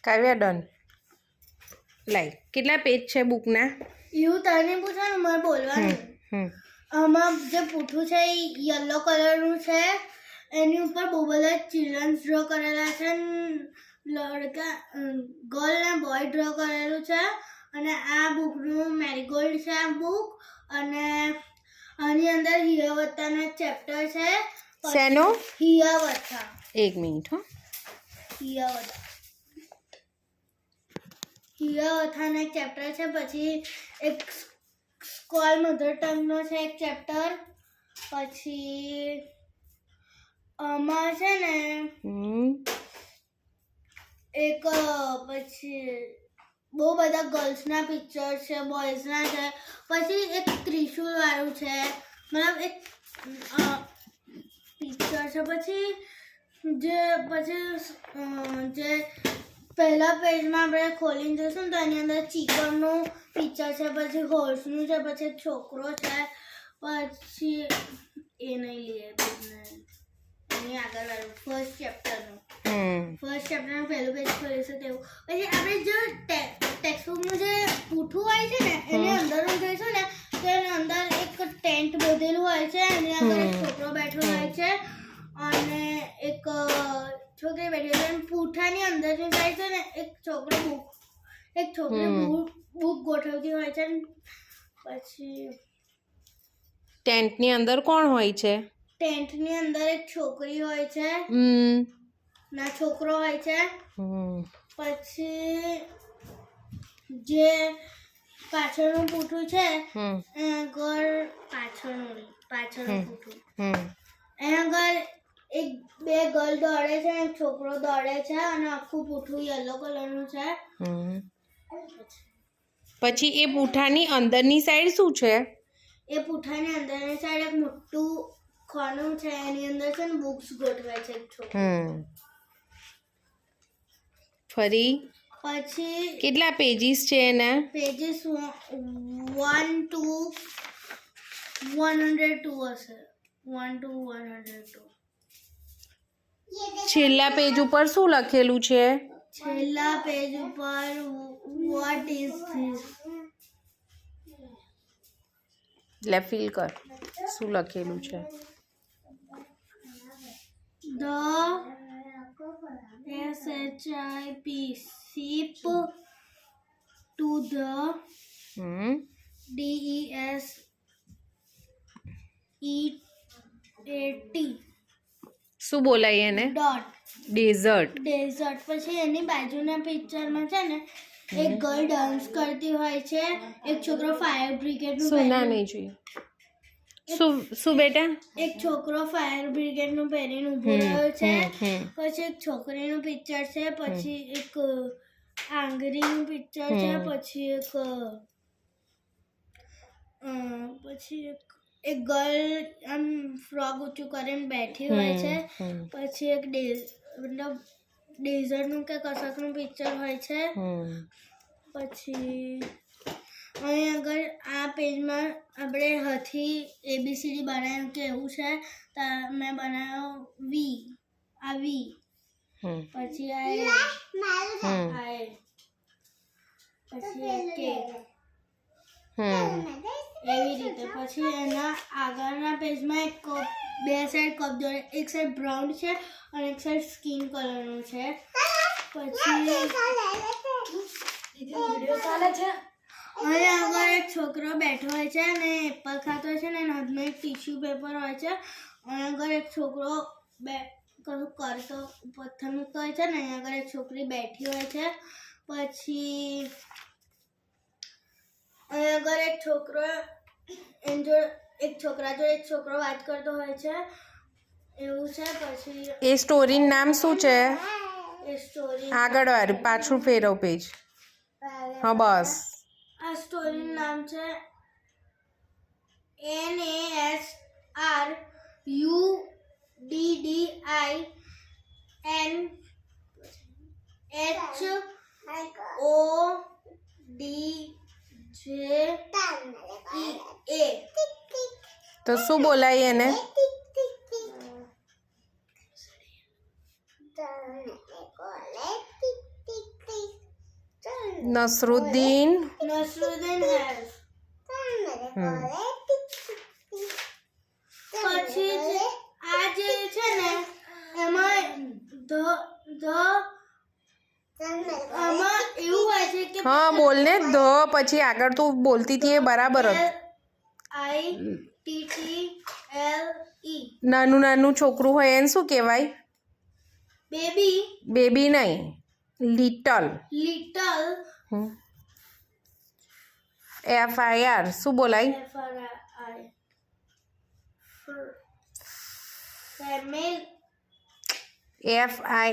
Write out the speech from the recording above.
કાવ્યા done. લાઈ કેટલા page છે બુકના? એવું તને પૂછવાનું મારે બોલવાનું. આમાં જે પૂઠું છે એ યલો કલરનું છે, એની ઉપર બહુ બધા ચિલ્ડ્રન્સ ડ્રો કરેલા છે, લડકા ગર્લ ને બોય ડ્રો કરેલું છે. અને આ બુકનું મેરીગોલ્ડ છે આ બુક. અને આની અંદર હિયાવતાનો એક ચેપ્ટર છે. શેનો? હિયાવતા. એક મિનિટ હો. હિયાવતાનો એક ચેપ્ટર છે. પછી એક સ્કોલ મધર ટંગનો છે એક ચેપ્ટર. પછી આમાં છે ને એક પછી બહુ બધા ગર્લ્સના પિક્ચર છે, બોયઝના છે. પછી એક ત્રિશુલ વાળું છે, મતલબ એક પિક્ચર છે. પછી જે પહેલા પેજમાં આપણે ખોલીને જોઈશું ને તો એની અંદર ચિકનનું પિક્ચર છે, પછી હોર્સનું છે, પછી એક છોકરો છે. પછી એ નહીં લે એની આગળ વાળું ફર્સ્ટ ચેપ્ટરનું પહેલું પેજ ખોલીશું તેવું. પછી આપણે જો ટેક્સ્ટબુકનું જે પૂઠું હોય છે ને એની અંદરનું જોઈશું ને તો એની અંદર એક ટેન્ટ બધેલું હોય છે, એની અંદર એક છોકરો બેઠો હોય છે અને એક છોકરી બેઠી હોય છે. પૂઠાની અંદર જે જાય છે ને એક છોકરી બુક ગોઠવતી હોય છે. પછી ટેન્ટની અંદર કોણ હોય છે? ટેન્ટની અંદર એક છોકરી હોય છે ના છોકરો હોય છે. પછી જે પાછળનું પૂઠું છે આગળ પાછળનું પૂઠું આગળ એક બે ગર્લ દોડે છે, એક છોકરો દોડે છે અને આખું પૂઠું યલો કલરનું છે. પછી એ પૂઠાની અંદરની સાઈડ શું છે? એ પૂઠાની અંદરની સાઈડ એક મોટું ખાનું છે, એની અંદર છે ને બુક્સ ગોઠવાય છે એક છોકરો. ફરી પછી કેટલા પેજીસ છે એના? પેજીસ 1 to 102 હશે. 1 to 102. છેલ્લા પેજ ઉપર શું લખેલું છે? છેલ્લા પેજ ઉપર વોટ ઇઝ ધીસ? લે ફીલ કર શું લખેલું છે. The SHIP ship to the DESERT. શું બોલાય એને? ડોટ. ડેઝર્ટ. પછી એની બાજુના પિક્ચરમાં છે ને એક ગર્લ ડાન્સ કરતી હોય છે, એક છોકરો ફાયર બ્રિગેડનું સુના નહીં જોઈએ. શું બેટા? એક છોકરો ફાયર બ્રિગેડનું પહેરીને ઊભો રહ્યો છે. પછી એક છોકરીનું પિક્ચર છે, પછી એક આંગળીનું પિક્ચર છે, પછી એક ગર્લ આમ ફ્રોગ ઊંચું કરીને બેઠી હોય છે. પછી એક મતલબ ડેઝર્ટનું કે કશાકનું પિક્ચર હોય છે. પછી અહીં આગળ આ પેજમાં આપણે હાથી ABCD બનાવ્યું કે એવું છે, તો મેં બનાવ્યો વી. પછી આ પછી કે એવી રીતે પછી એના આગળના પેજમાં એક કપ, બે સાઈડ કપ જોડે, એક સાઈડ બ્રાઉન છે અને એક સાઈડ સ્કિન કલરનું છે. પછી અને આગળ એક છોકરો બેઠો હોય છે અને એપલ ખાતો હોય છે ને એના હાથમાં એક ટીશ્યુ પેપર હોય છે. અને આગળ એક છોકરો કશું કરતો પથ્થર મૂકતો હોય છે ને અહીંયા આગળ એક છોકરી બેઠી હોય છે. પછી અહીંયા આગળ એક છોકરો એક છોકરા જોડે એક છોકરો વાત કરતો હોય છે એવું છે. પછી એ સ્ટોરીનું નામ શું છે? એ સ્ટોરી આગળ વાળું પાછું ફેરવ પેજ. હા બસ. આ સ્ટોરીનું નામ છે NASRUDDINHODJEA. તો શું બોલાય એને? નસરુદ્દીન. નસરુદ્દીન હેલ્પ. પછી આ જે છે ને એમાં આમાં એવું હોય છે કે હા બોલ ને. ધ પછી આગળ તું બોલતી હતી એ બરાબર હતું. ITTLE. નાનું નાનું છોકરું હોય એને શું કહેવાય? બેબી. બેબી નહીં, લિટલ. લિટલ. FIR શું બોલાય? ફેમિલી. FI